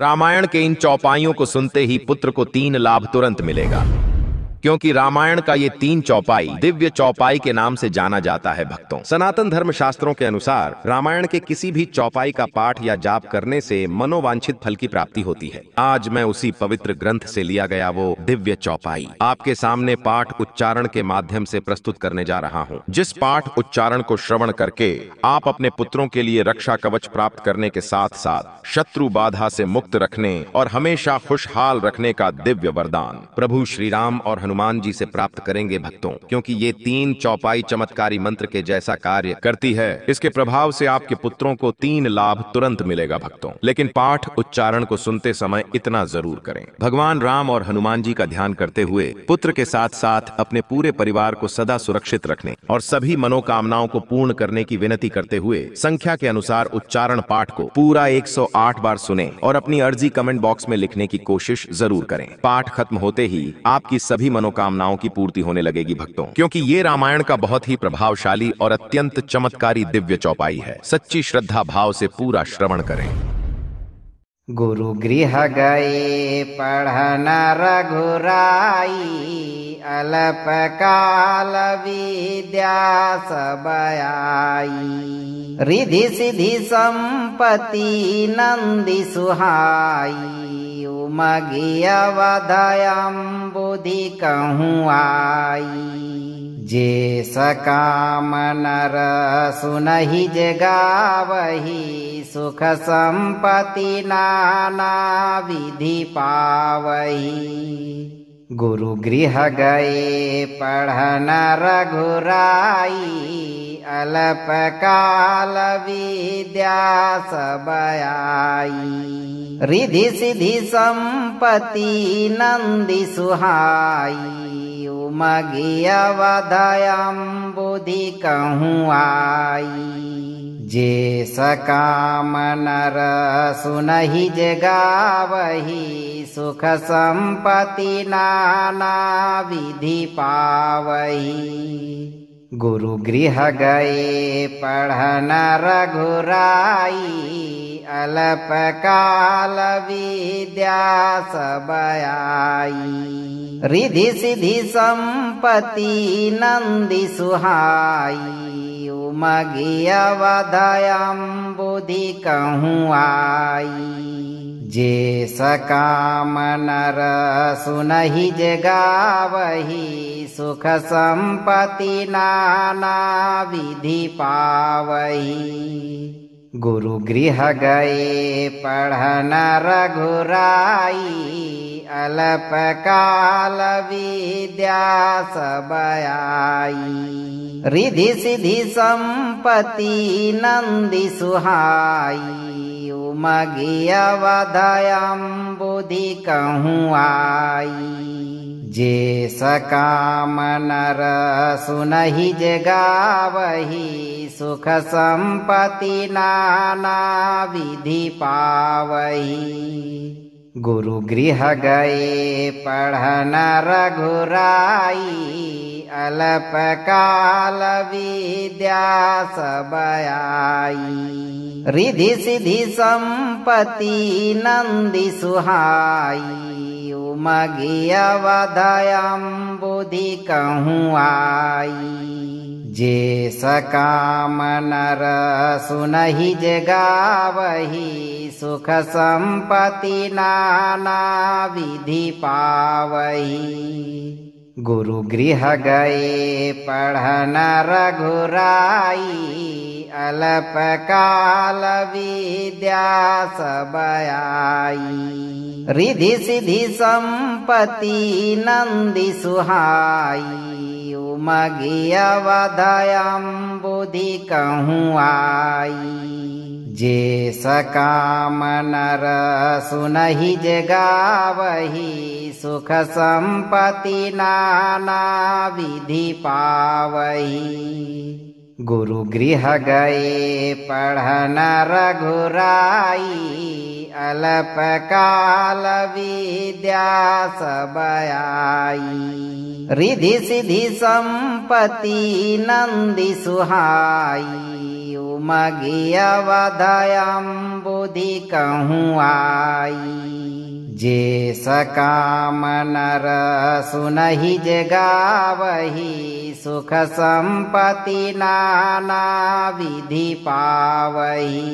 रामायण के इन चौपाइयों को सुनते ही पुत्र को 3 लाभ तुरंत मिलेगा, क्योंकि रामायण का ये 3 चौपाई दिव्य चौपाई के नाम से जाना जाता है। भक्तों, सनातन धर्म शास्त्रों के अनुसार रामायण के किसी भी चौपाई का पाठ या जाप करने से मनोवांछित फल की प्राप्ति होती है। आज मैं उसी पवित्र ग्रंथ से लिया गया वो दिव्य चौपाई आपके सामने पाठ उच्चारण के माध्यम से प्रस्तुत करने जा रहा हूँ, जिस पाठ उच्चारण को श्रवण करके आप अपने पुत्रों के लिए रक्षा कवच प्राप्त करने के साथ साथ शत्रु बाधा से मुक्त रखने और हमेशा खुशहाल रखने का दिव्य वरदान प्रभु श्री राम और हनुमान जी से प्राप्त करेंगे। भक्तों, क्योंकि ये 3 चौपाई चमत्कारी मंत्र के जैसा कार्य करती है, इसके प्रभाव से आपके पुत्रों को 3 लाभ तुरंत मिलेगा। भक्तों, लेकिन पाठ उच्चारण को सुनते समय इतना जरूर करें, भगवान राम और हनुमान जी का ध्यान करते हुए पुत्र के साथ साथ अपने पूरे परिवार को सदा सुरक्षित रखने और सभी मनोकामनाओं को पूर्ण करने की विनती करते हुए संख्या के अनुसार उच्चारण पाठ को पूरा 108 बार सुने और अपनी अर्जी कमेंट बॉक्स में लिखने की कोशिश जरूर करें। पाठ खत्म होते ही आपकी सभी मनोकामनाओं की पूर्ति होने लगेगी। भक्तों, क्योंकि ये रामायण का बहुत ही प्रभावशाली और अत्यंत चमत्कारी दिव्य चौपाई है। सच्ची श्रद्धा भाव से पूरा श्रवण करें। गुरु गृह गए पढ़न रघुराई, अल्प काल विद्या सब आई। रिधि सिद्धि संपत्ति नंदी सुहाई, उमगी अवधयम बुद्धि कहूँ आई। जे सकाम नर सुनहि जे गावही, सुख संपत्ति नाना विधि पावही। गुरु गृह गए पढ़न रघुराई, अल्प काल विद्या सब आई। रिधि सिद्धि संपत्ति नंदी सुहाई, उमगी अवधयम बुद्धि कहूँ आई। जे सकाम नर सुनहि जे गावही, सुख संपत्ति नाना विधि पावही। गुरु गृह गए पढ़न रघुराई, अल्प काल विद्या सब आई। रिधि सिद्धि संपत्ति नंदी सुहाई, उमगी अवधयम बुद्धि कहूँ आई। जे सकाम नर सुनहि जे गावही, सुख संपत्ति नाना विधि पावही। गुरु गृह गए पढ़न रघुराई, अल्प काल विद्या सब आई। रिधि सिद्धि संपत्ति नंदी सुहाई, उमगी अवधयम बुद्धि कहूँ आई। जे सकाम नर सुनहि जे गावही, सुख संपत्ति नाना विधि पावही। गुरु गृह गए पढ़न रघुराई, अल्प काल विद्या सब आई। रिधि सिद्धि संपत्ति नंदी सुहाई, उमगी अवधयम बुद्धि कहूँ आई। जे सकाम नर सुनहि जे गावही, सुख संपत्ति नाना विधि पावही। गुरु गृह गए पढ़न रघुराई, अल्प काल विद्या सब आई। रिधि सिद्धि संपत्ति नंदी सुहाई, उमगी अवधयम बुद्धि कहूँ आई। जे सकाम नर सुनहि जे गावही, सुख संपत्ति नाना विधि पावही। गुरु गृह गए पढ़न रघुराई, अल्प काल विद्या सब आई। रिधि सिद्धि संपत्ति नंदी सुहाई, उमगी अवधयम बुद्धि कहूँ आई। जे सकाम नर सुनहि जे गावही सुख संपत्ति नाना विधि पावही।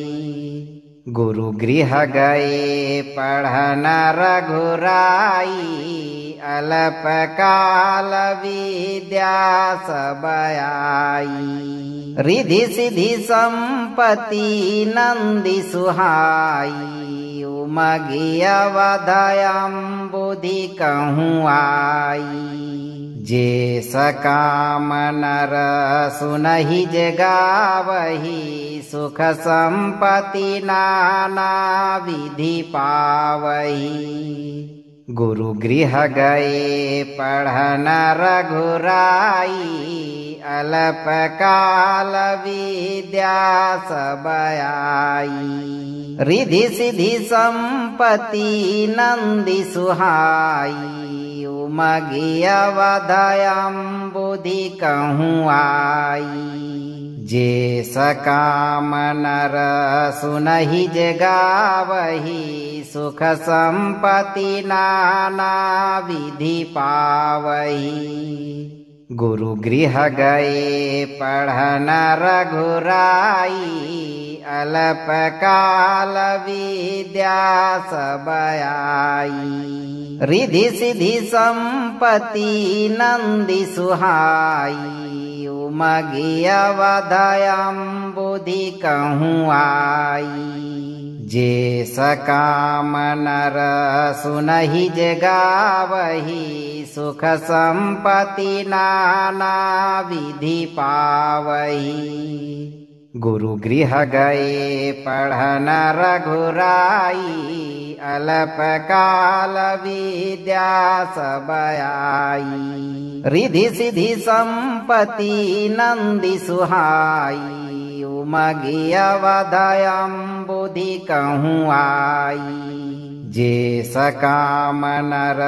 गुरु गृह गए पढ़न रघुराई अल्प काल विद्या सब आई। रिधि सिद्धि संपत्ति नंदी सुहाई उमगी अवधयम बुद्धि कहूँ आई। जे सकाम नर सुनहि जे गावही सुख संपत्ति नाना विधि पावही। गुरु गृह गए पढ़न रघुराई अल्प काल विद्या सब आई। रिधि सिद्धि संपत्ति नंदी सुहाई उमगी अवधयम बुद्धि कहूँ आई। जे सकाम नर सुनहि जे गावही सुख संपत्ति नाना विधि पावही। गुरु गृह गए पढ़न रघुराई अल्प काल विद्या सब आई। रिधि सिद्धि संपत्ति नंदी सुहाई उमगी अवधयम बुद्धि कहूँ आई। जे सकाम नर सुनहि जे गावही सुख संपत्ति नाना विधि पावही। गुरु गृह गए पढ़न रघुराई अल्प काल विद्या सब आई। रिधि सिद्धि संपत्ति नंदी सुहाई उमगी अवधयम बुद्धि कहूँ आई। जे सकाम नर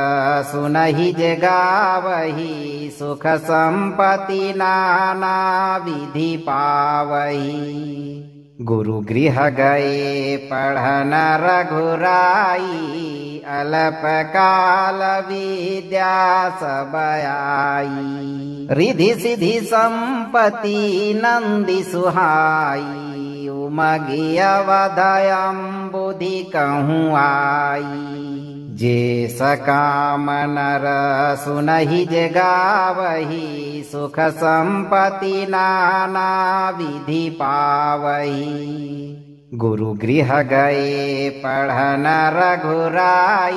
सुनहि जे गावही सुख संपत्ति नाना विधि पावही। गुरु गृह गए पढ़न रघुराई अल्प काल विद्या सब आई। रिधि सिद्धि संपत्ति नंदी सुहाई उमगी अवधयम बुद्धि कहूँ आई। जे सकाम नर सुनहि जे गावही सुख संपत्ति नाना विधि पावही। गुरु गृह गए पढ़न रघुराई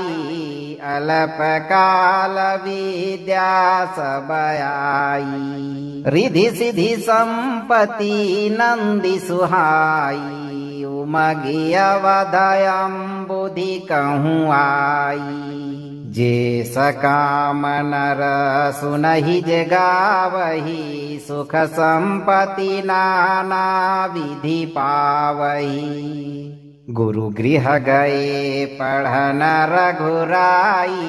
अल्प काल विद्या सब आई। रिधि सिद्धि संपत्ति नंदी सुहाई उमगी अवधयम बुद्धि कहूँ आई। जे सकाम नर सुनहि जे गावही सुख संपत्ति नाना विधि पावही। गुरु गृह गए पढ़न रघुराई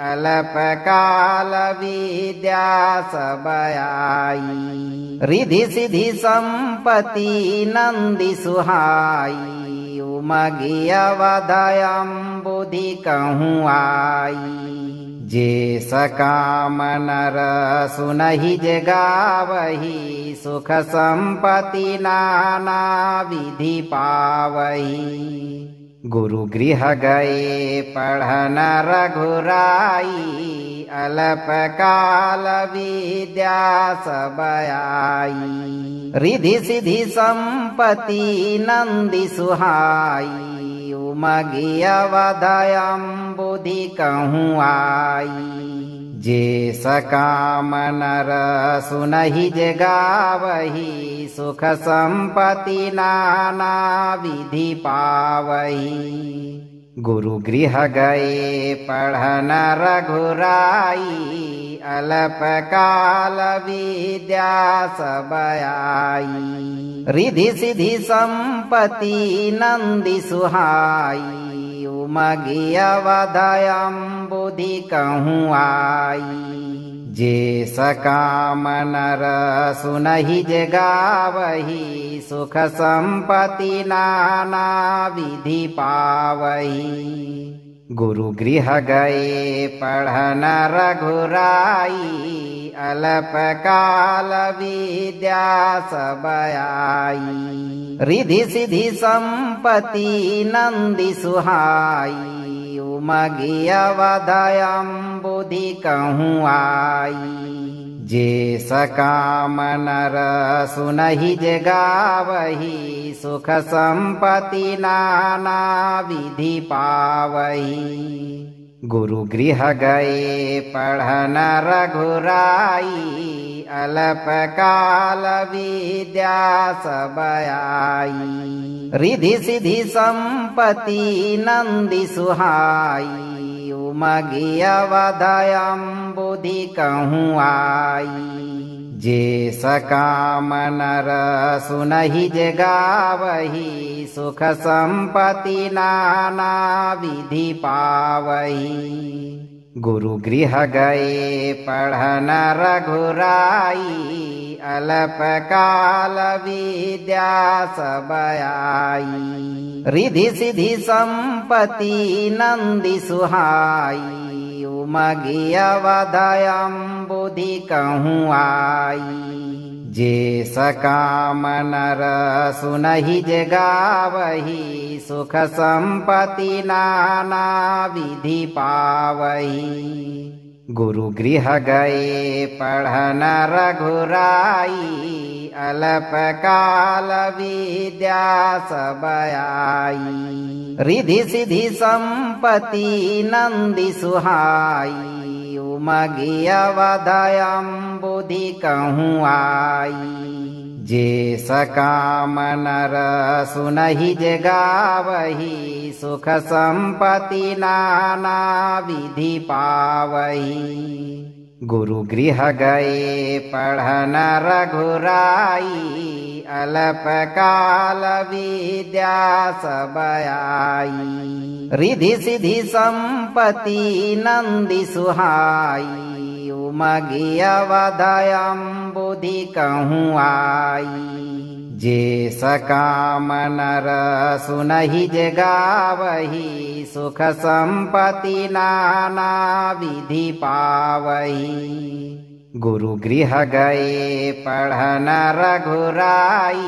अल्प काल विद्या सब आई। रिधि सिद्धि संपत्ति नंदी सुहाई उमगी अवधयम बुद्धि कहूँ आई। जे सकाम नर सुनहि जे गावही सुख संपत्ति नाना विधि पावही। गुरु गृह गए पढ़न रघुराई अल्प काल विद्या सब आई। रिधि सिद्धि संपत्ति नंदी सुहाई उमगी अवधयम बुद्धि कहूँ आई। जे सकाम नर सुनहि जे गावही सुख संपत्ति नाना विधि पावही। गुरु गृह गए पढ़न रघुराई अल्प काल विद्या सब आई। रिधि सिद्धि संपत्ति नंदी सुहाई उमगी अवधयम बुद्धि कहूँ आई। जे सकाम नर सुनहि जे गावहि सुख संपत्ति नाना विधि पावहि गुरु गृह गए पढ़न रघुराई अल्प काल विद्या सब आई रिधि सिद्धि संपत्ति नंदि सुहाई उमगी अवधयम बुद्धि कहूँ आई जे सकाम नर सुनहि जे गावहि सुख संपत्ति नाना विधि पावहि गुरु गृह गए पढ़न रघुराई अल्प काल विद्या सब आई रिधि सिद्धि संपत्ति नंदि सुहाई उमगी अवधयम बुद्धि कहूँ आई जे सकाम नर सुनहि जे गावहि सुख संपत्ति नाना विधि पावहि गुरु गृह गए पढ़न रघुराई अल्प काल विद्या सब आई रिधि सिद्धि संपत्ति नंदि सुहाई उमगी अवधयम बुद्धि कहूँ आई जे सकाम नर सुनहि जे गावहि सुख संपत्ति नाना विधि पावहि गुरु गृह गए पढ़न रघुराई अल्प काल विद्या सब आई रिधि सिद्धि संपत्ति नंदि सुहाई उमगी अवधयम बुद्धि कहूँ आई जे सकाम नर सुनहि जे गावहि सुख संपत्ति नाना विधि पावहि गुरु गृह गए पढ़न रघुराई अल्प काल विद्या सब आई रिधि सिद्धि संपत्ति नंदि सुहाई उमगी अवधयम बुद्धि कहूँ आई जे सकाम नर सुनहि जे गावहि सुख संपत्ति नाना विधि पावहि गुरु गृह गए पढ़न रघुराई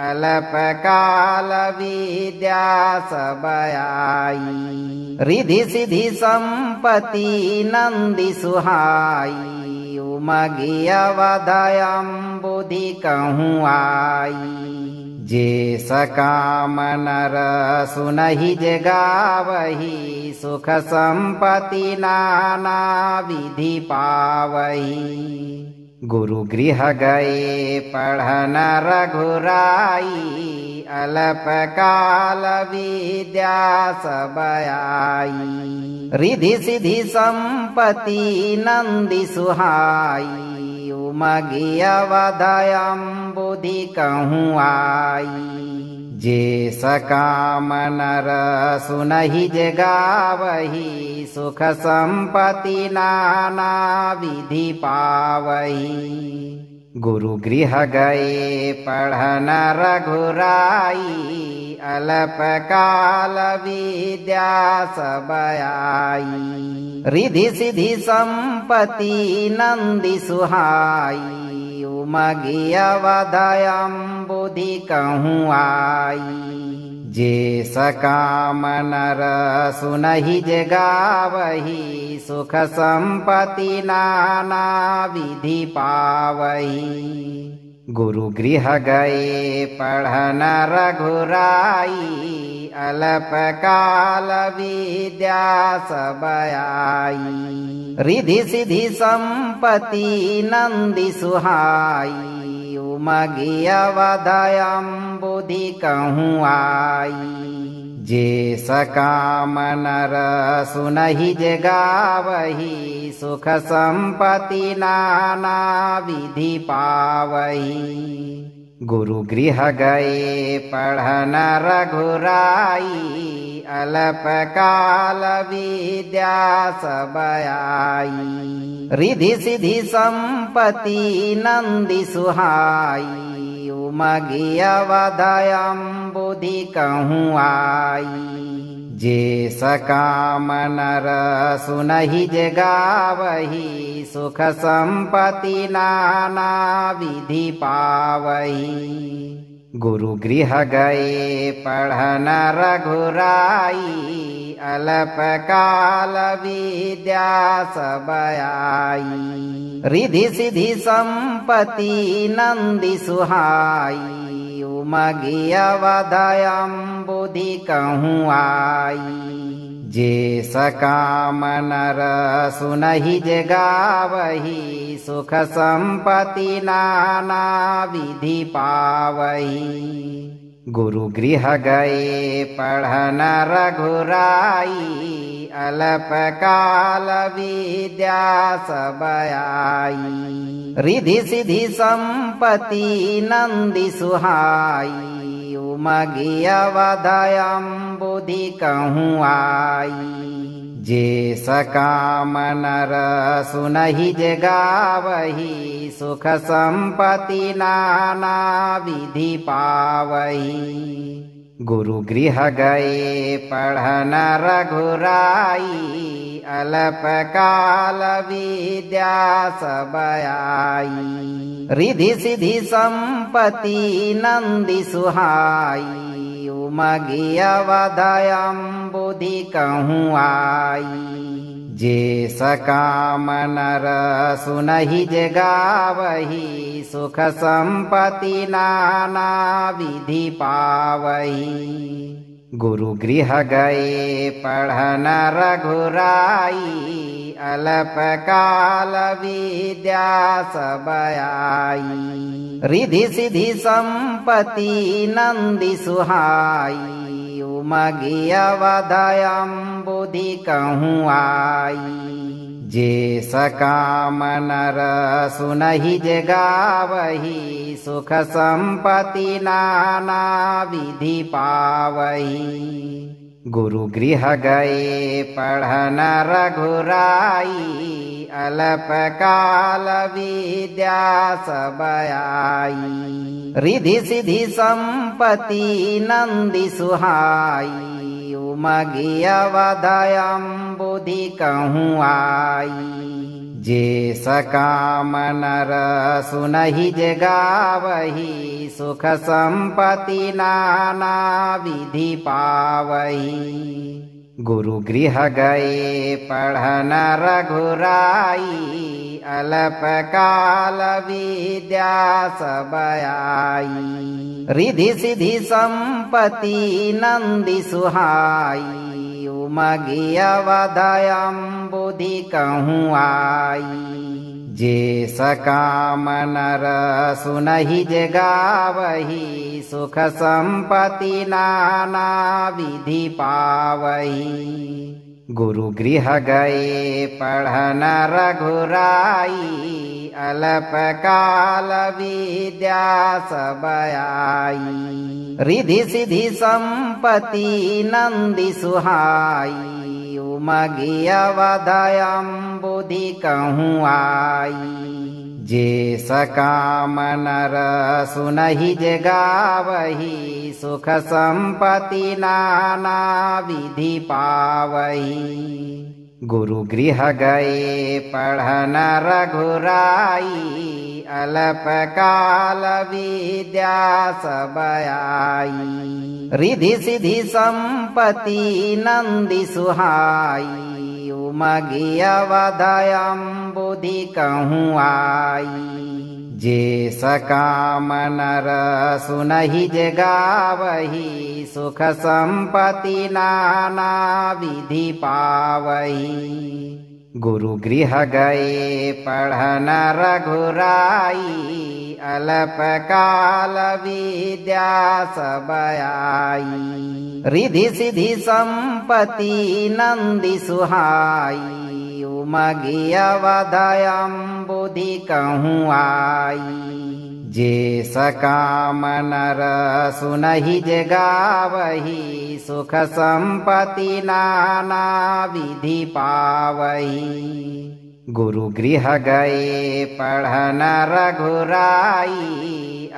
अल्प काल विद्या सब आई रिधि सिद्धि संपत्ति नंदि सुहाई उमगी अवधयम बुद्धि कहूँ आई जे सकाम नर सुनहि जे गावहि सुख संपत्ति नाना विधि पावहि गुरु गृह गए पढ़न रघुराई अल्प काल विद्या सब आई रिधि सिद्धि संपत्ति नंदि सुहाई उमगी अवधयम बुद्धि कहूँ आई जे सकाम नर सुनहि जे गावहि सुख संपत्ति नाना विधि पावहि गुरु गृह गए पढ़न रघुराई अल्प काल विद्या सब आई रिधि सिद्धि संपत्ति नंदि सुहाई उमगी अवधयम बुद्धि कहूँ आई जे सकाम नर सुनहि जे गावहि सुख संपत्ति नाना विधि पावहि गुरु गृह गए पढ़न रघुराई अल्प काल विद्या सब आई रिधि सिद्धि संपत्ति नंदि सुहाई उमगी अवधयम बुद्धि कहूँ आई जे सकाम नर सुनहि जे गावहि सुख संपत्ति नाना विधि पावहि गुरु गृह गए पढ़न रघुराई, अल्प काल विद्या सब आई। रिधि सिद्धि संपत्ति नंदी सुहाई, उमगी अवधयम बुद्धि कहूँ आई। जे सकाम नर सुनहि जे गावही, सुख संपत्ति नाना विधि पावही। गुरु गृह गए पढ़न रघुराई, अल्प काल विद्या सब आई। रिधि सिद्धि संपत्ति नंदी सुहाई, उमगी अवधयम बुद्धि कहूँ आई। जे सकाम नर सुनहि जे गावही, सुख संपत्ति नाना विधि पावही। गुरु गृह गए पढ़न रघुराई, अल्प काल विद्या सब आई। रिधि सिद्धि संपत्ति नंदी सुहाई, उमगी अवधयम बुद्धि कहूँ आई। जे सकाम नर सुनहि जे गावही, सुख संपत्ति नाना विधि पावही। गुरु गृह गए पढ़न रघुराई, अल्प काल विद्या सब आई। रिधि सिद्धि संपत्ति नंदी सुहाई, उमगी अवधयम बुद्धि कहूँ आई। जे सकाम नर सुनहि जे गावही, सुख संपत्ति नाना विधि पावही। गुरु गृह गए पढ़न रघुराई, अल्प काल विद्या सब आई। रिधि सिद्धि संपत्ति नंदी सुहाई, उमगी अवधयम बुद्धि कहूँ आई। जे सकाम नर सुनहि जे गावही, सुख संपत्ति नाना विधि पावही। गुरु गृह गए पढ़न रघुराई, अल्प काल विद्या सब आई। रिधि सिद्धि संपत्ति नंदी सुहाई, उमगी अवधयम बुद्धि कहूँ आई। जे सकाम नर सुनहि जे गावही, सुख संपत्ति नाना विधि पावही। गुरु गृह गए पढ़न रघुराई, अल्प काल विद्या सब आई। रिधि सिद्धि संपत्ति नंदी सुहाई, उमगी अवधयम बुद्धि कहूँ आई। जे सकाम नर सुनहि जे गावही, सुख संपत्ति नाना विधि पावही। गुरु गृह गए पढ़न रघुराई, अल्प काल विद्या सब आई। रिधि सिद्धि संपत्ति नंदी सुहाई, उमगी अवधयम बुद्धि कहूँ आई। जे सकाम नर सुनहि जे गावही, सुख संपत्ति नाना विधि पावही। गुरु गृह गए पढ़न रघुराई, अल्प काल विद्या सब आई। रिधि सिद्धि संपत्ति नंदी सुहाई, उमगी अवधयम बुद्धि कहूँ आई। जे सकाम नर सुनहि जे गावही, सुख संपत्ति नाना विधि पावही। गुरु गृह गए पढ़न रघुराई, अल्प काल विद्या सब आई। रिधि सिद्धि संपत्ति नंदी सुहाई, उमगी अवधयम बुद्धि कहूँ आई। जे सकाम नर सुनहि जे गावहि सुख संपत्ति नाना विधि पावहि गुरु गृह गए पढ़न रघुराई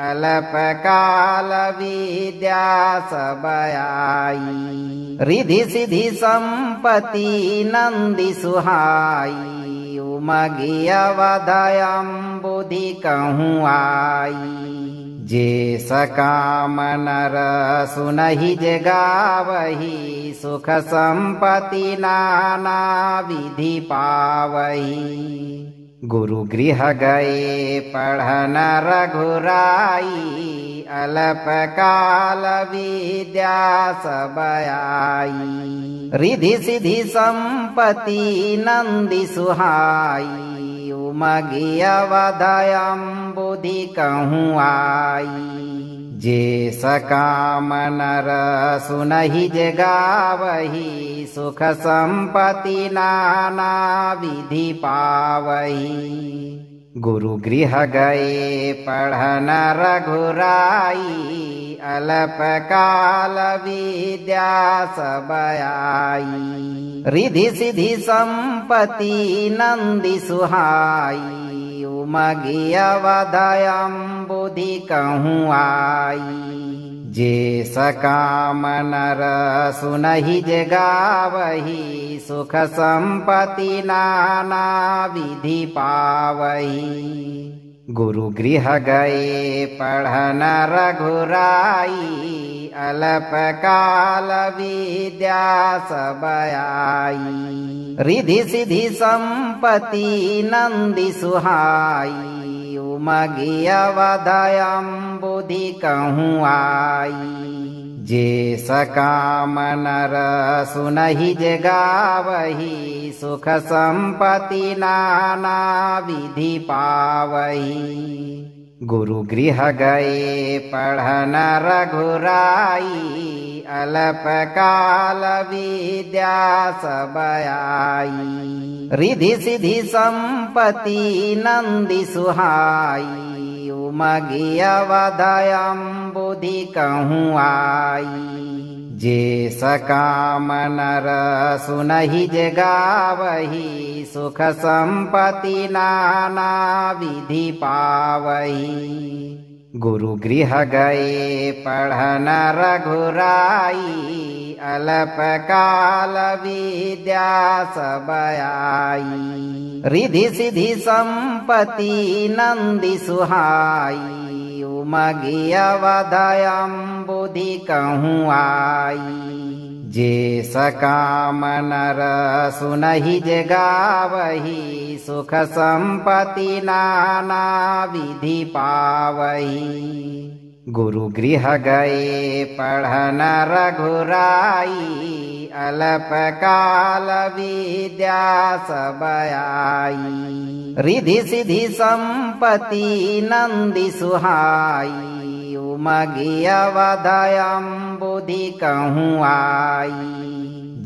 अल्प काल विद्या सब आई रिधि सिद्धि संपत्ति नंदि सुहाई उमगी अवधयम बुद्धि कहूँ आई जे सकाम नर सुनहि जे गावहि सुख संपत्ति नाना विधि पावहि गुरु गृह गए पढ़न रघुराई अल्प काल विद्या सब आई रिधि सिद्धि संपत्ति नंदि सुहाई उमगी अवधयम बुद्धि कहूँ आई जे सकाम नर सुनहि जे गावहि सुख संपत्ति नाना विधि पावहि गुरु गृह गए पढ़न रघुराई अल्प काल विद्या सब आई रिधि सिद्धि संपत्ति नंदि सुहाई उमगी अवधयम बुद्धि कहूँ आई जे सकाम नर सुनहि जे गावहि सुख संपत्ति नाना विधि पावहि गुरु गृह गए पढ़न रघुराई अल्प काल विद्या सब आई रिधि सिद्धि संपत्ति नंदि सुहाई उमगी अवधयम बुद्धि कहूँ आई जे सकाम नर सुनहि जे गावहि सुख संपत्ति नाना विधि पावहि गुरु गृह गए पढ़न रघुराई अल्प काल विद्या सब आई रिधि सिद्धि संपत्ति नंदि सुहाई उमगी अवधयम बुद्धि कहूँ आई जे सकाम नर सुनहि जे गावहि सुख संपत्ति नाना विधि पावहि गुरु गृह गए पढ़न रघुराई अल्प काल विद्या सब आई रिधि सिद्धि संपत्ति नंदि सुहाई उमगी अवधयम बुद्धि कहूँ आई जे सकाम नर सुनहि जे गावहि सुख संपत्ति नाना विधि पावहि गुरु गृह गए पढ़न रघुराई अल्प काल विद्या सब आई रिधि सिद्धि संपत्ति नंदि सुहाई उमगी अवधयम बुद्धि कहूँ आई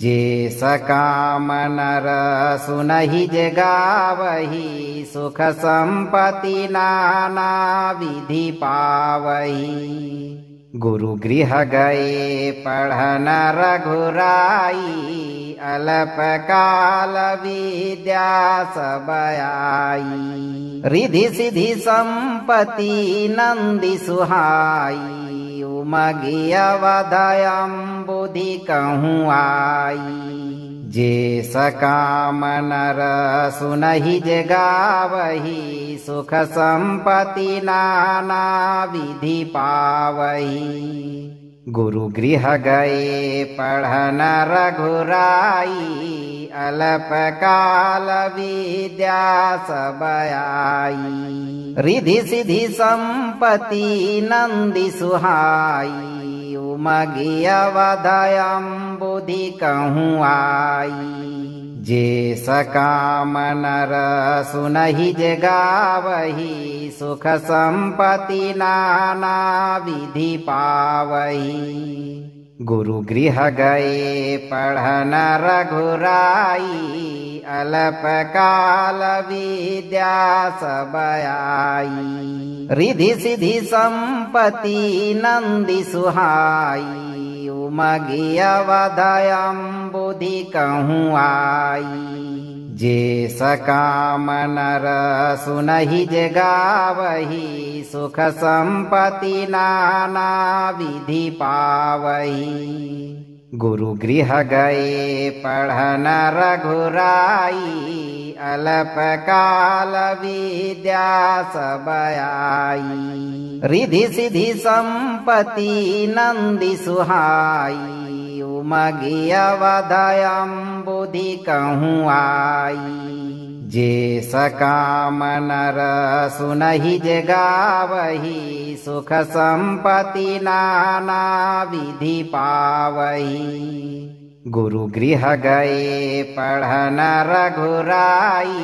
जे सकाम नर सुनहि जे गावहि सुख संपत्ति नाना विधि पावहि गुरु गृह गए पढ़न रघुराई अल्प काल विद्या सब आई रिधि सिद्धि संपत्ति नंदि सुहाई उमगी अवधयम बुद्धि कहूँ आई जे सकाम नर सुनहि जे गावहि सुख संपत्ति नाना विधि पावहि गुरु गृह गए पढ़न रघुराई अल्प काल विद्या सब आई रिधि सिद्धि संपत्ति नंदि सुहाई उमगी अवधयम बुद्धि कहूँ आई जे सकाम नर सुनहि जे गावहि सुख संपत्ति नाना विधि पावहि गुरु गृह गए पढ़न रघुराई, अल्प काल विद्या सब आई। रिधि सिद्धि संपत्ति नंदी सुहाई, उमगी अवधयम बुद्धि कहूँ आई। जे सकाम नर सुनहि जे गावही, सुख संपत्ति नाना विधि पावही। गुरु गृह गए पढ़न रघुराई, अल्प काल विद्या सब आई। रिधि सिद्धि संपत्ति नंदी सुहाई, उमगी अवधयम बुद्धि कहूँ आई। जे सकाम नर सुनहि जे गावही, सुख संपत्ति नाना विधि पावही। गुरु गृह गए पढ़न रघुराई,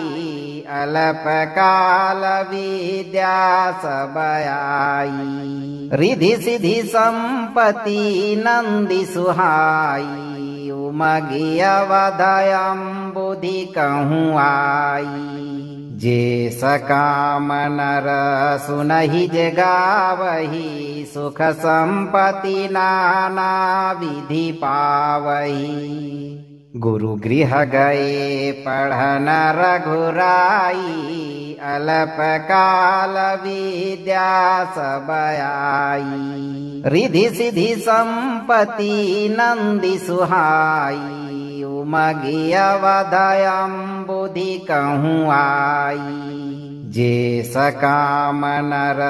अल्प काल विद्या सब आई। रिधि सिद्धि संपत्ति नंदी सुहाई, उमगी अवधयम बुद्धि कहूँ आई। जे सकाम नर सुनहि जे गावही, सुख संपत्ति नाना विधि पावही। गुरु गृह गए पढ़न रघुराई, अल्प काल विद्या सब आई। रिधि सिद्धि संपत्ति नंदी सुहाई, उमगी अवधयम बुद्धि कहूँ आई। जे सकाम नर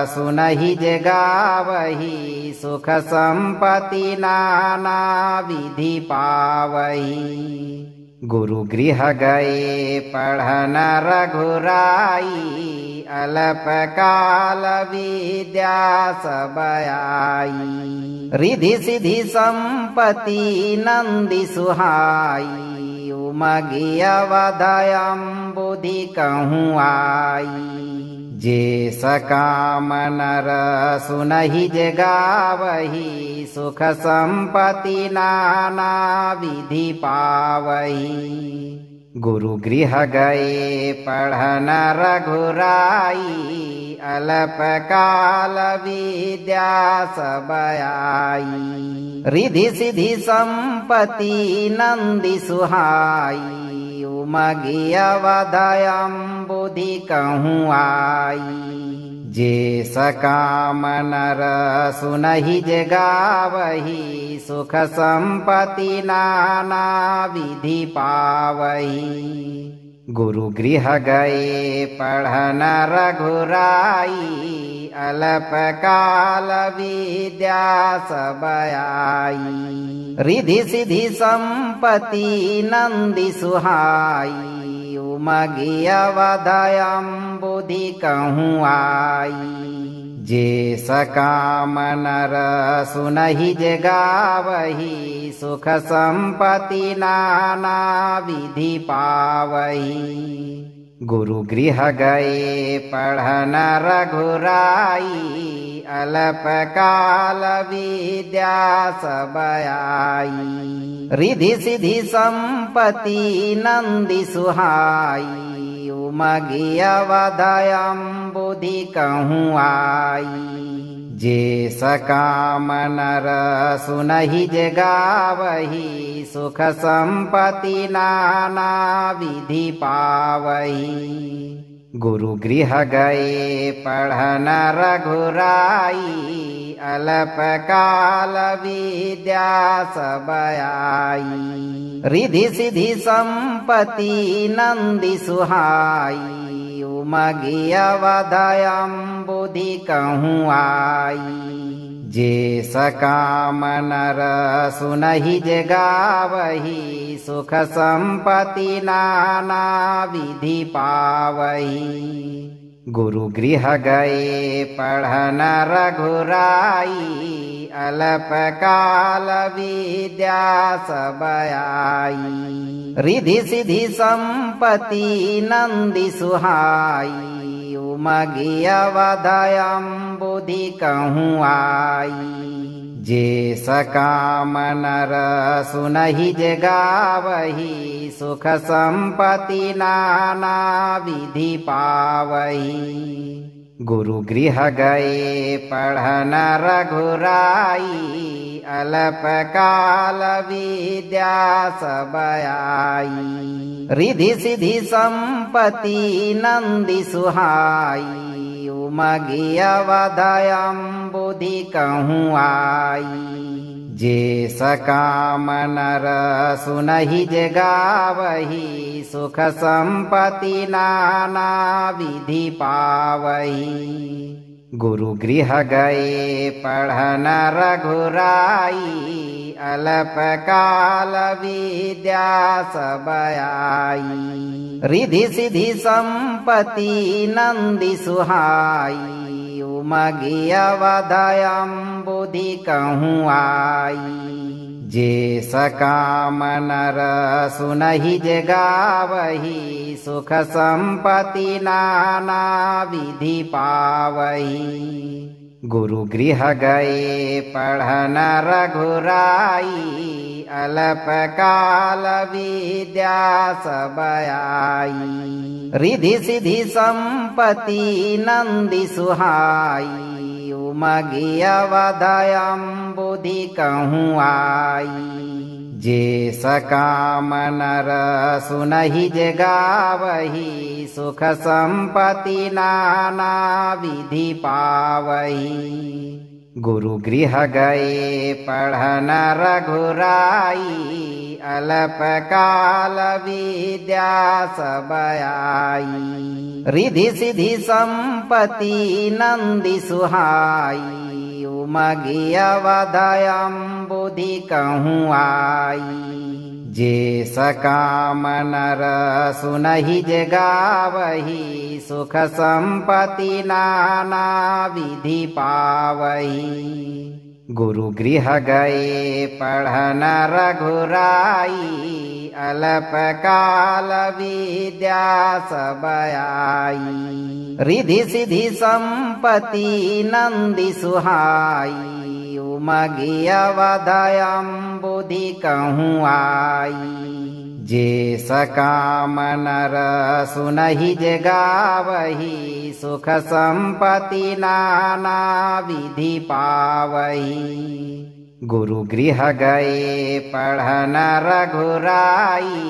सुनहि जे गावही, सुख संपत्ति नाना विधि पावही। गुरु गृह गए पढ़न रघुराई, अल्प काल विद्या सब आई। रिधि सिद्धि संपत्ति नंदी सुहाई, उमगी अवधयम बुद्धि कहूँ आई। जे सकाम नर सुनहि जे गावही, सुख संपत्ति नाना विधि पावही। गुरु गृह गए पढ़न रघुराई, अल्प काल विद्या सब आई। रिधि सिद्धि संपत्ति नंदी सुहाई, उमगी अवधयम बुद्धि कहूँ आई। जे सकाम नर सुनहि जे गावही, सुख संपत्ति नाना विधि पावही। गुरु गृह गए पढ़न रघुराई, अल्प काल विद्या सब आई। रिधि सिद्धि संपत्ति नंदी सुहाई, उमगी अवधयम बुद्धि कहूँ आई। जे सकाम नर सुनहि जे गावही, सुख संपत्ति नाना विधि पावही। गुरु गृह गए पढ़न रघुराई, अल्प काल विद्या सब आई। रिधि सिद्धि संपत्ति नंदी सुहाई, उमगी अवधयम बुद्धि कहूँ आई। जे सकाम नर सुनहि जे गावही, सुख संपत्ति नाना विधि पावही। गुरु गृह गए पढ़न रघुराई, अल्प काल विद्या सब आई। रिधि सिद्धि संपत्ति नंदी सुहाई, उमगी अवधयम बुद्धि कहूँ आई। जे सकाम नर सुनहि जे गावही, सुख संपत्ति नाना विधि पावही। गुरु गृह गए पढ़न रघुराई, अल्प काल विद्या सब आई। रिधि सिद्धि संपत्ति नंदी सुहाई, उमगी अवधयम बुद्धि कहूँ आई। जे सकाम नर सुनहि जे गावही सुख संपत्ति नाना विधि पावही। गुरु गृह गए पढ़न रघुराई अल्प काल विद्या सब आई। रिधि सिद्धि संपत्ति नंदी सुहाई उमगी अवधयम बुद्धि कहूँ आई। जे सकाम नर सुनहि जे गावही सुख संपत्ति नाना विधि पावही। गुरु गृह गए पढ़न रघुराई अल्प काल विद्या सब आई। रिधि सिद्धि संपत्ति नंदी सुहाई उमगी अवधयम बुद्धि कहूँ आई। जे सकाम नर सुनहि जे गावही सुख संपत्ति नाना विधि पावही। गुरु गृह गए पढ़न रघुराई अल्प काल विद्या सब आई। रिधि सिद्धि संपत्ति नंदी सुहाई उमगी अवधयम बुद्धि कहूँ आई। जे सकाम नर सुनहि जे गावही सुख संपत्ति नाना विधि पावही। गुरु गृह गए पढ़न रघुराई अल्प काल विद्या सब आई। रिधि सिद्धि संपत्ति नंदी सुहाई उमगी अवधयम बुद्धि कहूँ आई। जे सकाम नर सुनहि जे गावही सुख संपत्ति नाना विधि पावही। गुरु गृह गए पढ़न रघुराई अल्प काल विद्या सब आई। रिधि सिद्धि संपत्ति नंदी सुहाई उमगी अवधयम बुद्धि कहूँ आई। जे सकाम नर सुनहि जे गावही सुख संपत्ति नाना विधि पावही। गुरु गृह गए पढ़न रघुराई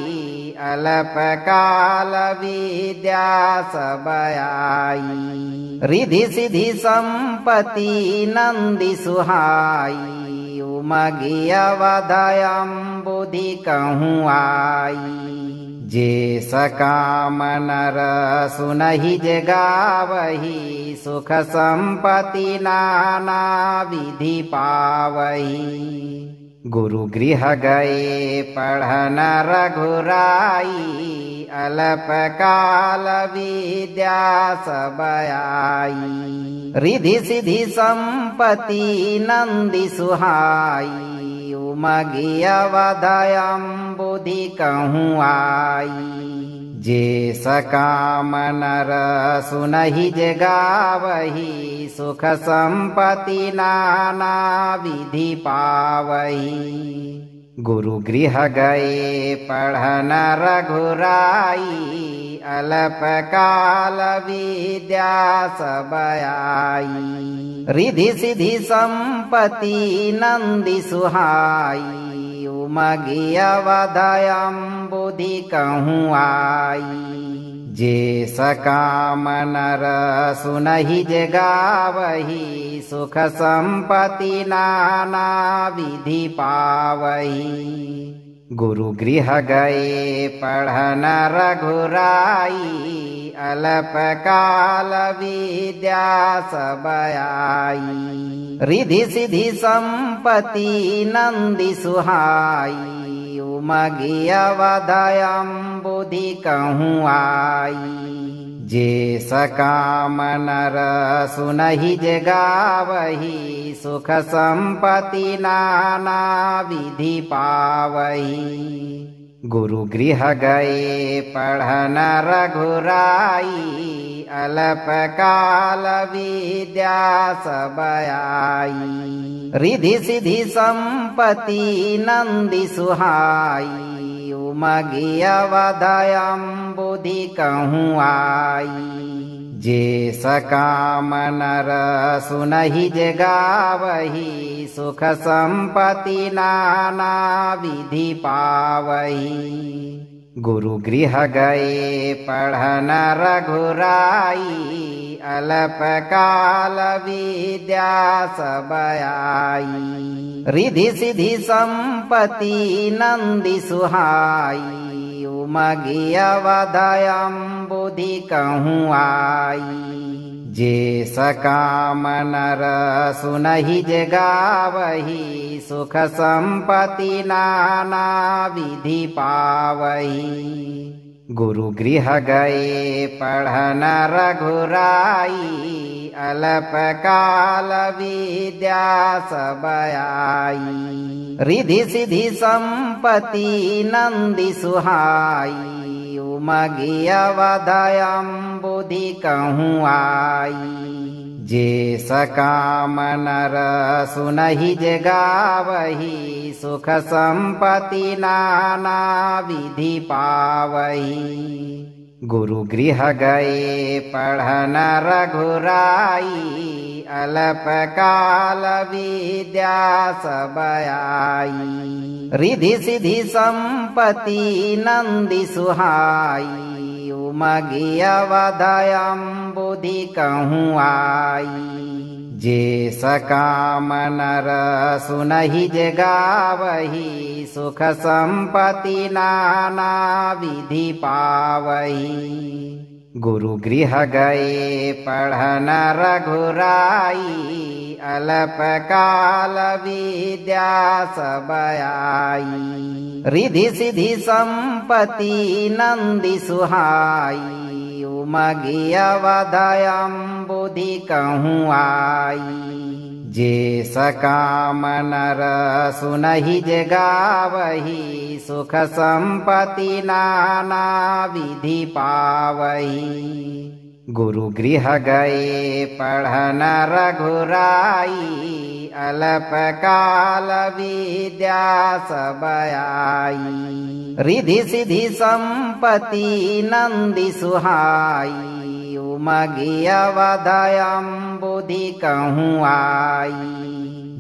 अल्प काल विद्या सब आई। रिधि सिद्धि संपत्ति नंदी सुहाई उमगी अवधयम बुद्धि कहूँ आई। जे सकाम नर सुनहि जे गावही सुख संपत्ति नाना विधि पावही। गुरु गृह गए पढ़न रघुराई अल्प काल विद्या सब आई। रिधि सिद्धि संपत्ति नंदी सुहाई उमगी अवधयम बुद्धि कहूँ आई। जे सकाम नर सुनहि जे गावही सुख संपत्ति नाना विधि पावही। गुरु गृह गए पढ़न रघुराई अल्प काल विद्या सब आई। रिधि सिद्धि संपत्ति नंदी सुहाई उमगी अवधयम बुद्धि कहूँ आई। जे सकाम नर सुनहि जे गावही सुख संपत्ति नाना विधि पावही। गुरु गृह गए पढ़न रघुराई अल्प काल विद्या सब आई। रिधि सिद्धि संपत्ति नंदी सुहाई उमगी अवधयम बुद्धि कहूँ आई। जे सकाम नर सुनहि जे गावही सुख संपत्ति नाना विधि पावही। गुरु गृह गए पढ़न रघुराई, अल्प काल विद्या सब आई। रिधि सिद्धि संपत्ति नंदी सुहाई, उमगी अवधयम बुद्धि कहूँ आई। जे सकाम नर सुनहि जे गावहि, सुख संपत्ति नाना विधि पावहि। गुरु गृह गए पढ़न रघुराई, अल्प काल विद्या सब आई। रिधि सिद्धि संपत्ति नंदी सुहाई, उमगी अवधयम बुद्धि कहूँ आई। जे सकाम नर सुनहि जे गावहि, सुख संपत्ति नाना विधि पावहि। गुरु गृह गए पढ़न रघुराई, अल्प काल विद्या सब आई। रिधि सिद्धि संपत्ति नंदी सुहाई, उमगी अवधयम बुद्धि कहूँ आई। जे सकाम नर सुनहि जे गावहि, सुख संपत्ति नाना विधि पावहि। गुरु गृह गए पढ़न रघुराई, अल्प काल विद्या सब आई। रिधि सिद्धि संपत्ति नंदी सुहाई, उमगी अवधयम बुद्धि कहूँ आई। जे सकाम नर सुनहि जे गावहि, सुख संपत्ति नाना विधि पावहि। गुरु गृह गए पढ़न रघुराई, अल्प काल विद्या सब आई। रिधि सिद्धि संपत्ति नंदी सुहाई, उमगी अवधयम बुद्धि कहूँ आई। जे सकाम नर सुनहि जे गावहि, सुख संपत्ति नाना विधि पावहि। गुरु गृह गए पढ़न रघुराई, अल्प काल विद्या सब आई। रिधि सिद्धि संपत्ति नंदी सुहाई, उमगी अवधयम बुद्धि कहूँ आई।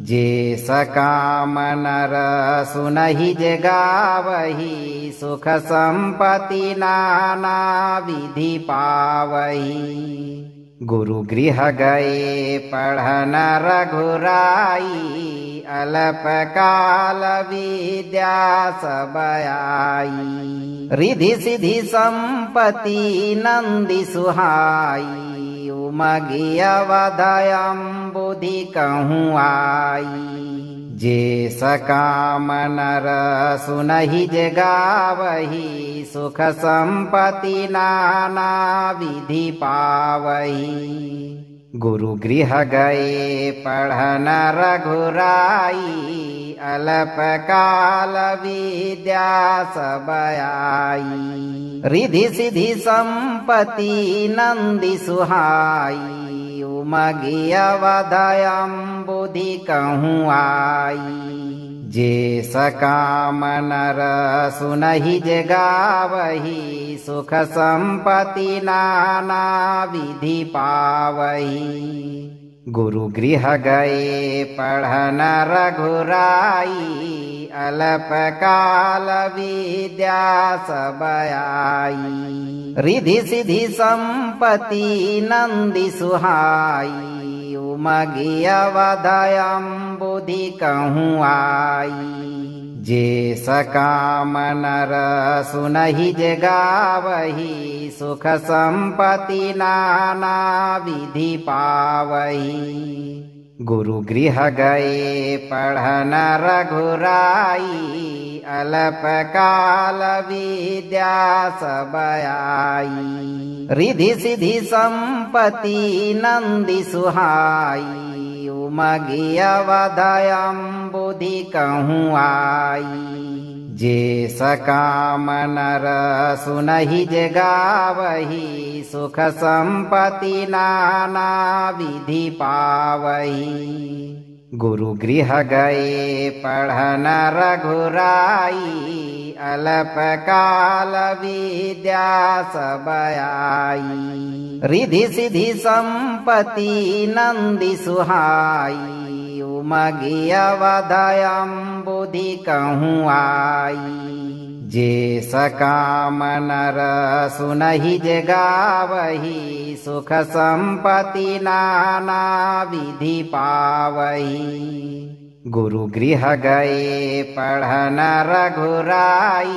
जे सकाम नर सुनहि जे गावहि, सुख संपत्ति नाना विधि पावहि। गुरु गृह गए पढ़न रघुराई, अल्प काल विद्या सब आई। रिधि सिद्धि संपत्ति नंदी सुहाई, उमगी अवधयम बुद्धि कहूँ आई। जे सकाम नर सुनहि जे गावहि, सुख संपत्ति नाना विधि पावहि। गुरु गृह गए पढ़न रघुराई, अल्प काल विद्या सब आई। रिधि सिद्धि संपत्ति नंदी सुहाई, उमगी अवधयम बुद्धि कहूँ आई। जे सकाम नर सुनहि जे गावहि, सुख संपत्ति नाना विधि पावहि। गुरु गृह गए पढ़न रघुराई, अल्प काल विद्या सब आई। रिधि सिद्धि संपत्ति नंदी सुहाई, उमगी अवधयम बुद्धि कहूँ आई। जे सकाम नर सुनहि जे गावहि, सुख संपत्ति नाना विधि पावहि। गुरु गृह गए पढ़न रघुराई, अल्प काल विद्या सब आई। रिधि सिद्धि संपत्ति नंदी सुहाई, उमगी अवधयम बुद्धि कहूँ आई। जे सकाम नर सुनहि जे गावहि सुख संपत्ति नाना विधि पावहि गुरु गृह गए पढ़न रघुराई अल्प काल विद्या सब आई रिधि सिद्धि संपत्ति नंदि सुहाई उमगी अवधयम बुद्धि कहूँ आई जे सकाम नर सुनहि जे गावहि सुख संपत्ति नाना विधि पावहि गुरु गृह गए पढ़न रघुराई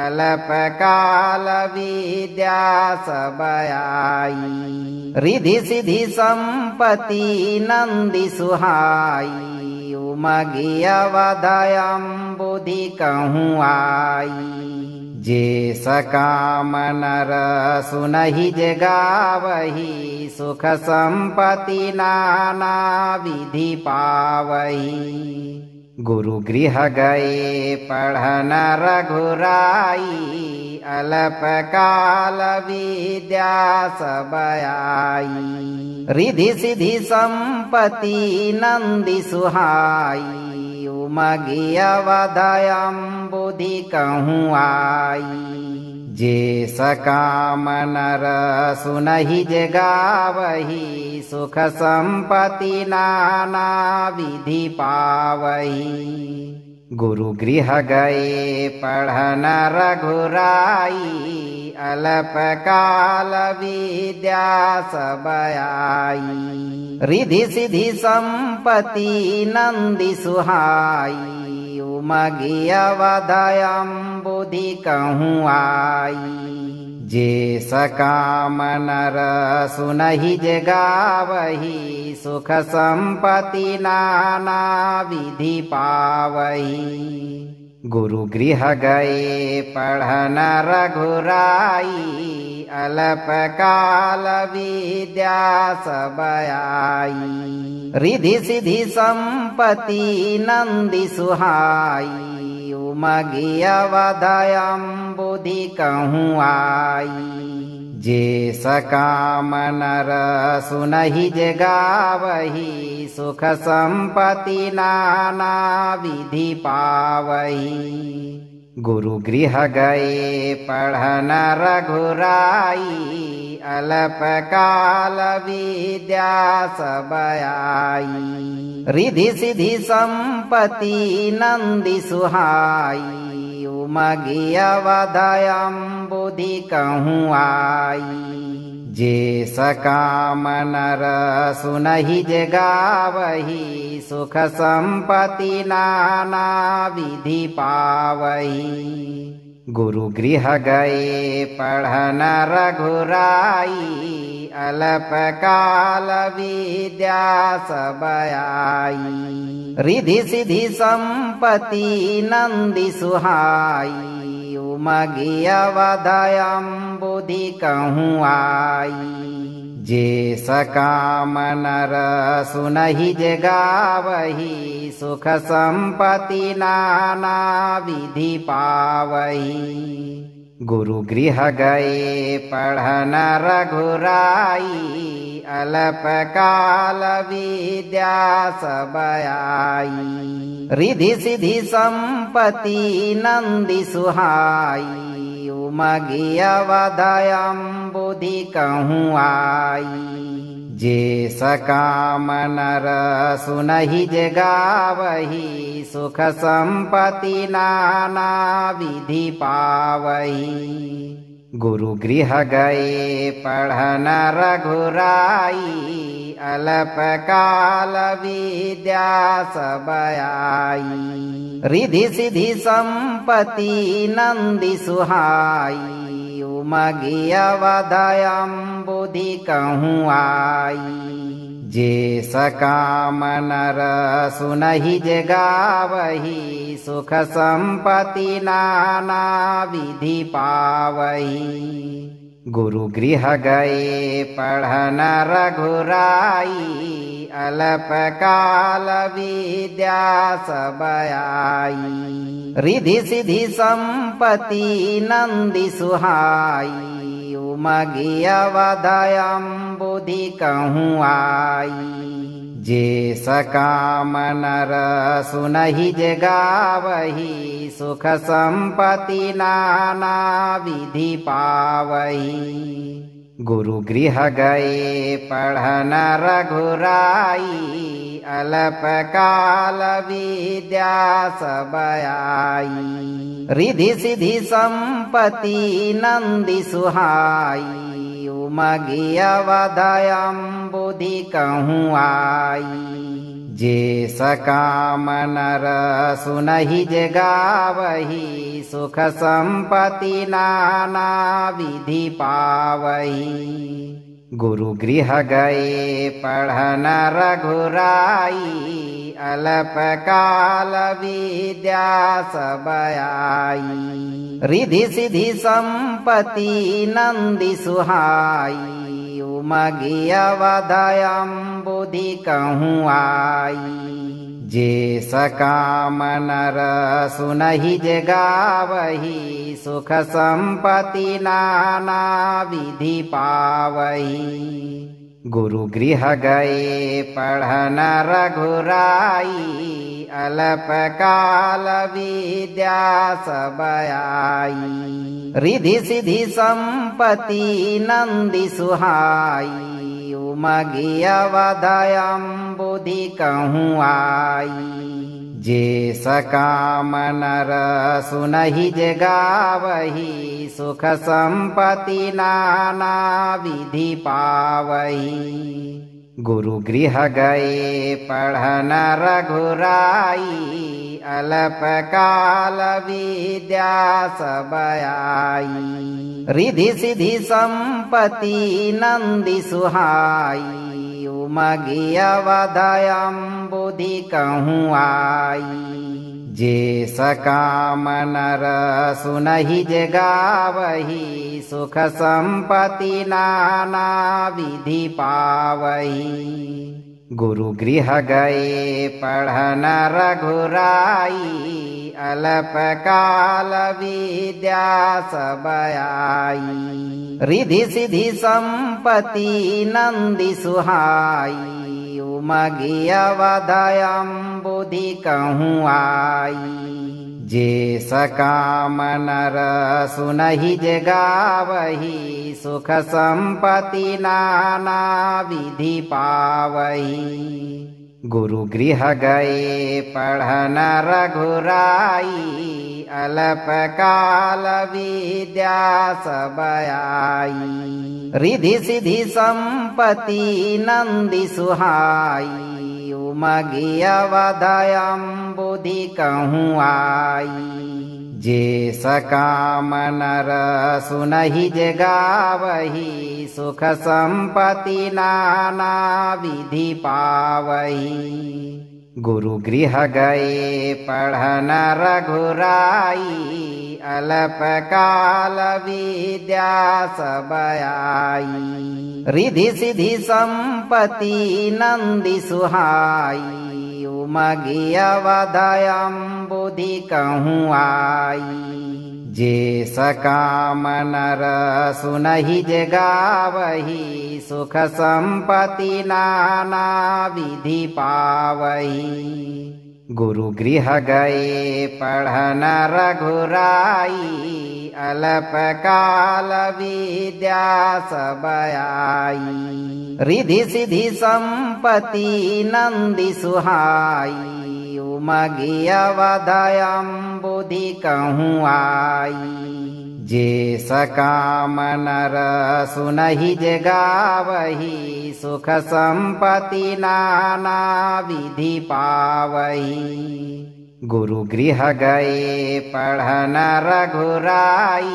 अल्प काल विद्या सब आई रिधि सिद्धि संपत्ति नंदि सुहाई उमगी अवधयम बुद्धि कहूँ आई जे सकाम नर सुनहि जे गावहि सुख संपत्ति नाना विधि पावहि गुरु गृह गए पढ़न रघुराई अल्प काल विद्या सब आई रिधि सिद्धि संपत्ति नंदि सुहाई उमगी अवधयम बुद्धि कहूँ आई जे सकाम नर सुनहि जे गावहि सुख संपत्ति नाना विधि पावहि गुरु गृह गए पढ़न रघुराई अल्प काल विद्या सब आई रिधि सिद्धि संपत्ति नंदि सुहाई उमगी अवधयम बुद्धि कहूँ आई जे सकाम नर सुनहि जे गावहि सुख संपत्ति नाना विधि पावहि गुरु गृह गए पढ़न रघुराई अल्प काल विद्या सब आई रिधि सिद्धि संपत्ति नंदि सुहाई उमगी अवधयम बुद्धि कहूँ आई जे सकाम नर सुनहि जे गावहि सुख संपत्ति नाना विधि पावहि गुरु गृह गए पढ़न रघुराई अल्प काल विद्या सब आई रिधि सिद्धि संपत्ति नंदि सुहाई उमगी अवधयम बुद्धि कहूँ आई जे सकाम नर सुनहि जे गावहि सुख संपत्ति नाना विधि पावहि गुरु गृह गए पढ़न रघुराई अल्प काल विद्या सब आई रिधि सिद्धि संपत्ति नंदि सुहाई उमगी अवधयम बुद्धि कहूँ आई जे सकाम नर सुनहि जे गावहि सुख संपत्ति नाना विधि पावहि गुरु गृह गए पढ़न रघुराई अल्प काल विद्या सब आई रिधि सिद्धि संपत्ति नंदि सुहाई उमगी अवधयम बुद्धि कहूँ आई जे सकाम नर सुनहि जे गावहि सुख संपत्ति नाना विधि पावहि गुरु गृह गए पढ़न रघुराई अल्प काल विद्या सब आई रिधि सिद्धि संपत्ति नंदि सुहाई उमगी अवधयम बुद्धि कहूँ आई जे सकाम नर सुनहि जे गावहि सुख संपत्ति नाना विधि पावहि गुरु गृह गए पढ़न रघुराई अल्पकाल विद्या सब आई। रिधि सिद्धि संपत्ति नंदी सुहाई, उमगी अवधयम बुद्धि कहूँ आई। जे सकाम नर सुनहि जे गावहि, सुख संपत्ति नाना विधि पावहि। गुरु गृह गए पढ़न रघुराई, अल्पकाल विद्या सब आई। रिधि सिद्धि संपत्ति नंदी सुहाई, उमगी अवधयम बुद्धि कहूँ आई। जे सकाम नर सुनहि जे गावहि, सुख संपत्ति नाना विधि पावहि। गुरु गृह गए पढ़न रघुराई, अल्पकाल विद्या सब आई। रिधि सिद्धि संपत्ति नंदी सुहाई, उमगी अवधयम बुद्धि कहूँ आई। जे सकाम नर सुनहि जे गावहि, सुख संपत्ति नाना विधि पावहि। गुरु गृह गए पढ़न रघुराई, अल्पकाल विद्या सब आई। रिधि सिद्धि संपत्ति नंदी सुहाई, उमगी अवधयम बुद्धि कहूँ आई। जे सकाम नर सुनहि जे गावहि, सुख संपत्ति नाना विधि पावहि। गुरु गृह गए पढ़न रघुराई, अल्पकाल विद्या सब आई। रिधि सिद्धि संपत्ति नंदी सुहाई, उमगी अवधयम बुद्धि कहूँ आई। जे सकाम नर सुनहि जे गावहि, सुख संपत्ति नाना विधि पावहि। गुरु गृह गए पढ़न रघुराई, अल्पकाल विद्या सब आई। रिधि सिद्धि संपत्ति नंदी सुहाई, उमगी अवधयम बुद्धि कहूँ आई। जे सकाम नर सुनहि जे गावहि, सुख संपत्ति नाना विधि पावहि। गुरु गृह गए पढ़न रघुराई, अल्पकाल विद्या सब आई। रिधि सिद्धि संपत्ति नंदी सुहाई, उमगी अवधयम बुद्धि कहूँ आई। जे सकाम नर सुनहि जे गावहि, सुख संपत्ति नाना विधि पावहि। गुरु गृह गए पढ़न रघुराई, अल्पकाल विद्या सब आई। रिधि सिद्धि संपत्ति नंदी सुहाई, उमगी अवधयम बुद्धि कहूँ आई। जे सकाम नर सुनहि जे गावहि, सुख संपत्ति नाना विधि पावहि। गुरु गृह गए पढ़न रघुराई, अल्पकाल विद्या सब आई। रिधि सिद्धि संपत्ति नंदी सुहाई, उमगी अवधयम बुद्धि कहूँ आई। जे सकाम नर सुनहि जे गावहि, सुख संपत्ति नाना विधि पावहि। गुरु गृह गए पढ़न रघुराई,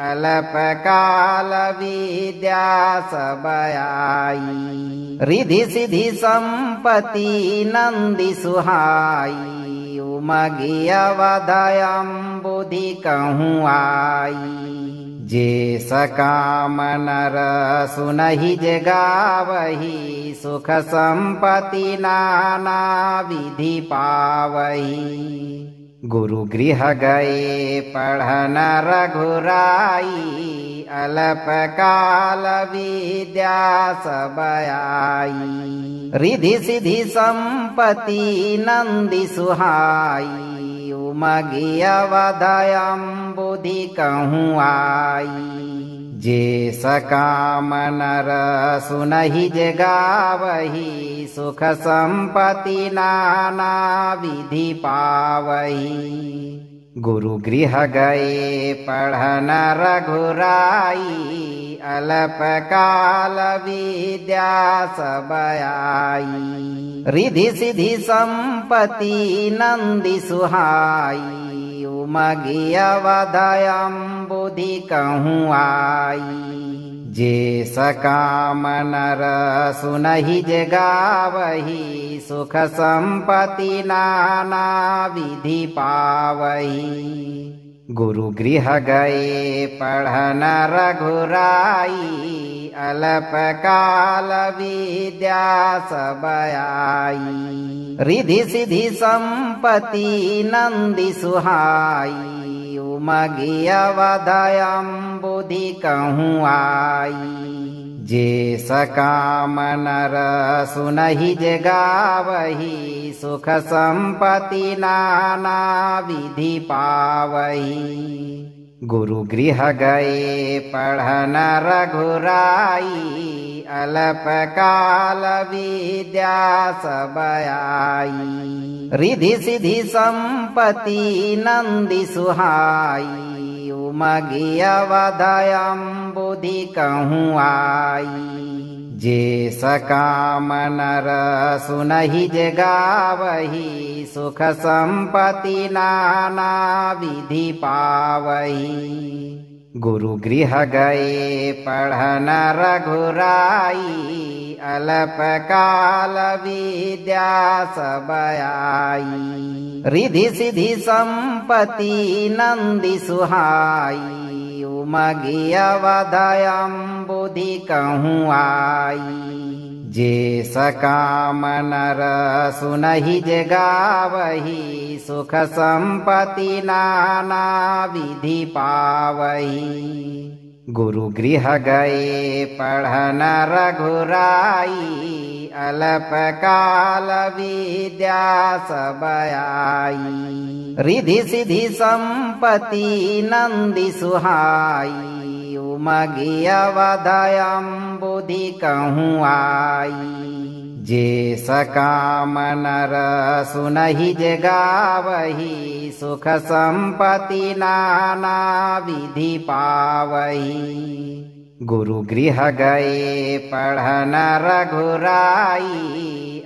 अल्पकाल विद्या सब आई। रिधि सिद्धि संपत्ति नंदी सुहाई, उमगी अवधयम बुद्धि कहूँ आई। जे सकाम नर सुनहि जे गावहि सुख संपत्ति नाना विधि पावहि। गुरु गृह गए पढ़न रघुराई अल्प काल विद्या सब आई। रिधि सिद्धि संपत्ति नंदि सुहाई उमगी अवधयम बुद्धि कहूँ आई। जे सकाम नर सुनहि जे गावहि सुख संपत्ति नाना विधि पावहि। गुरु गृह गए पढ़न रघुराई अल्प काल विद्या सब आई। रिधि सिद्धि संपत्ति नंदि सुहाई उमगी अवधयम बुद्धि कहूँ आई। जे सकाम नर सुनहि जे गावहि सुख संपत्ति नाना विधि पावहि। गुरु गृह गए पढ़न रघुराई अल्प काल विद्या सब आई। रिधि सिद्धि संपत्ति नंदि सुहाई उमगी अवधयम बुद्धि कहूँ आई। जे सकाम नर सुनहि जे गावहि सुख संपत्ति नाना विधि पावहि। गुरु गृह गए पढ़न रघुराई अल्प काल विद्या सब आई। रिधि सिद्धि संपत्ति नंदि सुहाई उमगी अवधयम बुद्धि कहूँ आई। जे सकाम नर सुनहि जे गावहि सुख संपत्ति नाना विधि पावहि। गुरु गृह गए पढ़न रघुराई अल्प काल विद्या सब आई। रिधि सिद्धि संपत्ति नंदि सुहाई उमगी अवधयम बुद्धि कहूँ आई। जे सकाम नर सुनहि जे गावहि सुख संपत्ति नाना विधि पावहि। गुरु गृह गए पढ़न रघुराई अल्प काल विद्या सब आई। रिधि सिद्धि संपत्ति नंदि सुहाई उमगी अवधयम बुद्धि कहूँ आई। जे सकाम नर सुनहि जे गावहि सुख संपत्ति नाना विधि पावहि। गुरु गृह गए पढ़न रघुराई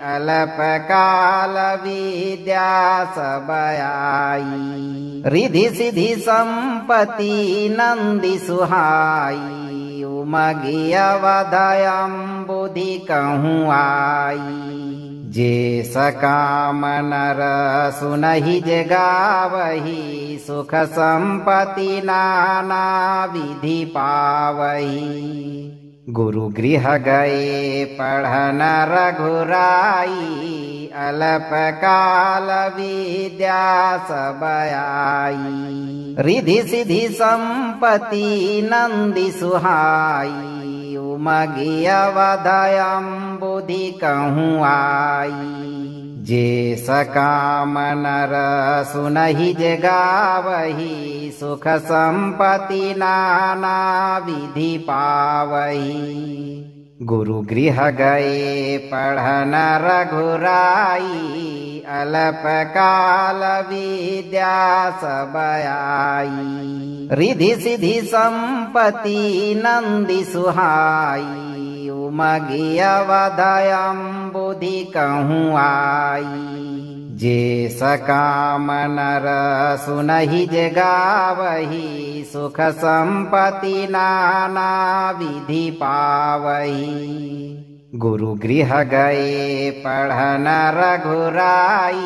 अल्प काल विद्या सब आई। रिधि सिद्धि संपत्ति नंदि सुहाई उमगी अवधयम बुद्धि कहूँ आई। जे सकाम नर सुनहि जे गावहि सुख संपत्ति नाना विधि पावहि। गुरु गृह गए पढ़न रघुराई अल्प काल विद्या सब आई। रिधि सिद्धि संपत्ति नंदि सुहाई उमगी अवधयम बुद्धि कहूँ आई। जे सकाम नर सुनहि जे गावहि सुख संपत्ति नाना विधि पावहि। गुरु गृह गए पढ़न रघुराई अल्प काल विद्या सब आई। रिधि सिद्धि संपत्ति नंदि सुहाई उमगी अवधयम बुद्धि कहूँ आई। जे सकाम नर सुनहि जे गावहि सुख संपत्ति नाना विधि पावहि। गुरु गृह गए पढ़न रघुराई,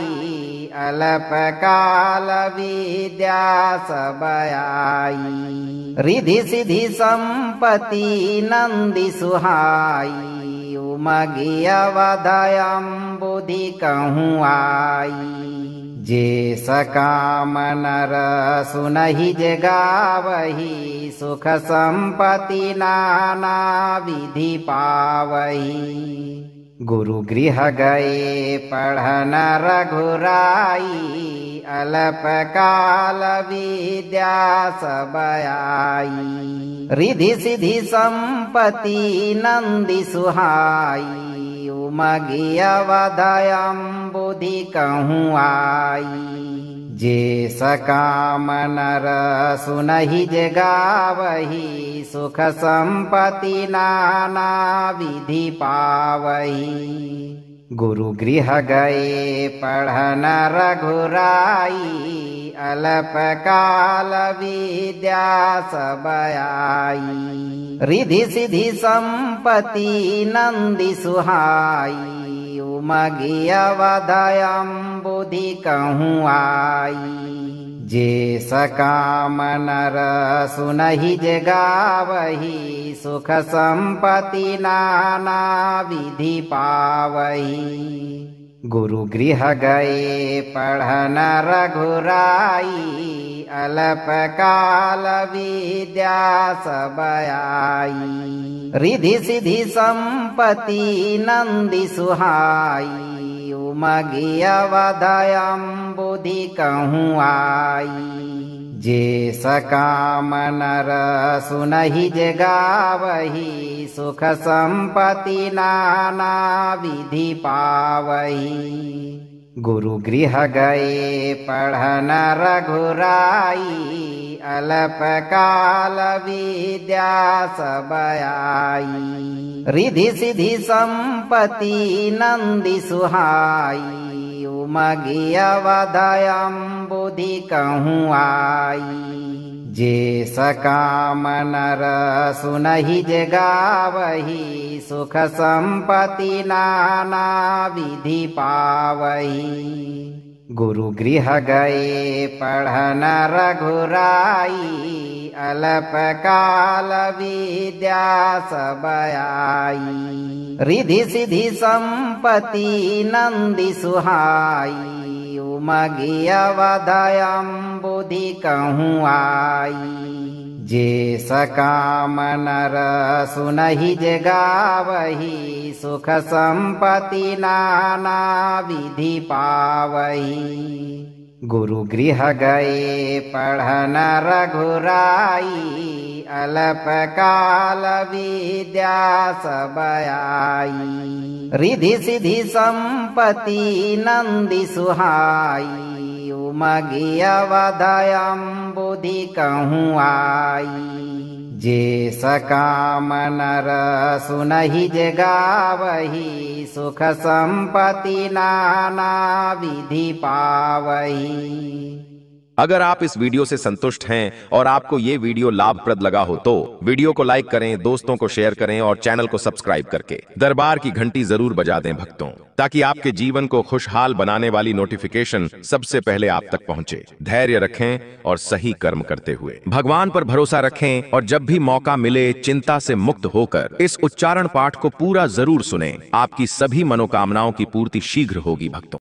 अल्प काल विद्या सब आई। रिधि सिद्धि संपत्ति नंदी सुहाई, उमगी अवधयम बुद्धि कहूँ आई। जे सकाम नर सुनहि जे गावही, सुख संपत्ति नाना विधि पावही। गुरु गृह गए पढ़न रघुराई, अल्प काल विद्या सब आई। रिधि सिद्धि संपत्ति नंदी सुहाई, उमगी अवधयम बुद्धि कहूँ आई। जे सकाम नर सुनहि जे गावही, सुख संपत्ति नाना विधि पावही। गुरु गृह गए पढ़न रघुराई, अल्प काल विद्या सब आई। रिधि सिद्धि संपत्ति नंदी सुहाई, उमगी अवधयम बुद्धि कहूँ आई। जे सकाम नर सुनहि जे गावही, सुख संपत्ति नाना विधि पावही। गुरु गृह गए पढ़न रघुराई, अल्प काल विद्या सब आई। रिधि सिद्धि संपत्ति नंदी सुहाई, उमगी अवधयम बुद्धि कहूँ आई। जे सकाम नर सुनहि जे गावही, सुख संपत्ति नाना विधि पावही। गुरु गृह गए पढ़न रघुराई, अल्प काल विद्या सब आई। रिधि सिद्धि संपत्ति नंदी सुहाई, उमगी अवधयम बुद्धि कहूँ आई। जे सकाम नर सुनहि जे गावही, सुख संपत्ति नाना विधि पावही। गुरु गृह गए पढ़न रघुराई, अल्प काल विद्या सब आई। रिधि सिद्धि संपत्ति नंदी सुहाई, उमगी अवधयम बुद्धि कहूँ आई। जे सकाम नर सुनहि जे गावही, सुख संपत्ति नाना विधि पावही। गुरु गृह गए पढ़न रघुराई, अल्प काल विद्या सब आई। रिधि सिद्धि संपत्ति नंदी सुहाई, उमगी अवधयम बुद्धि कहूँ आई। जे सकाम नर सुनहि जे गावही, सुख संपत्ति नाना विधि पावही। अगर आप इस वीडियो से संतुष्ट हैं और आपको ये वीडियो लाभप्रद लगा हो तो वीडियो को लाइक करें, दोस्तों को शेयर करें और चैनल को सब्सक्राइब करके दरबार की घंटी जरूर बजा दें भक्तों, ताकि आपके जीवन को खुशहाल बनाने वाली नोटिफिकेशन सबसे पहले आप तक पहुंचे। धैर्य रखें और सही कर्म करते हुए भगवान पर भरोसा रखें और जब भी मौका मिले चिंता से मुक्त होकर इस उच्चारण पाठ को पूरा जरूर सुनें। आपकी सभी मनोकामनाओं की पूर्ति शीघ्र होगी भक्तों।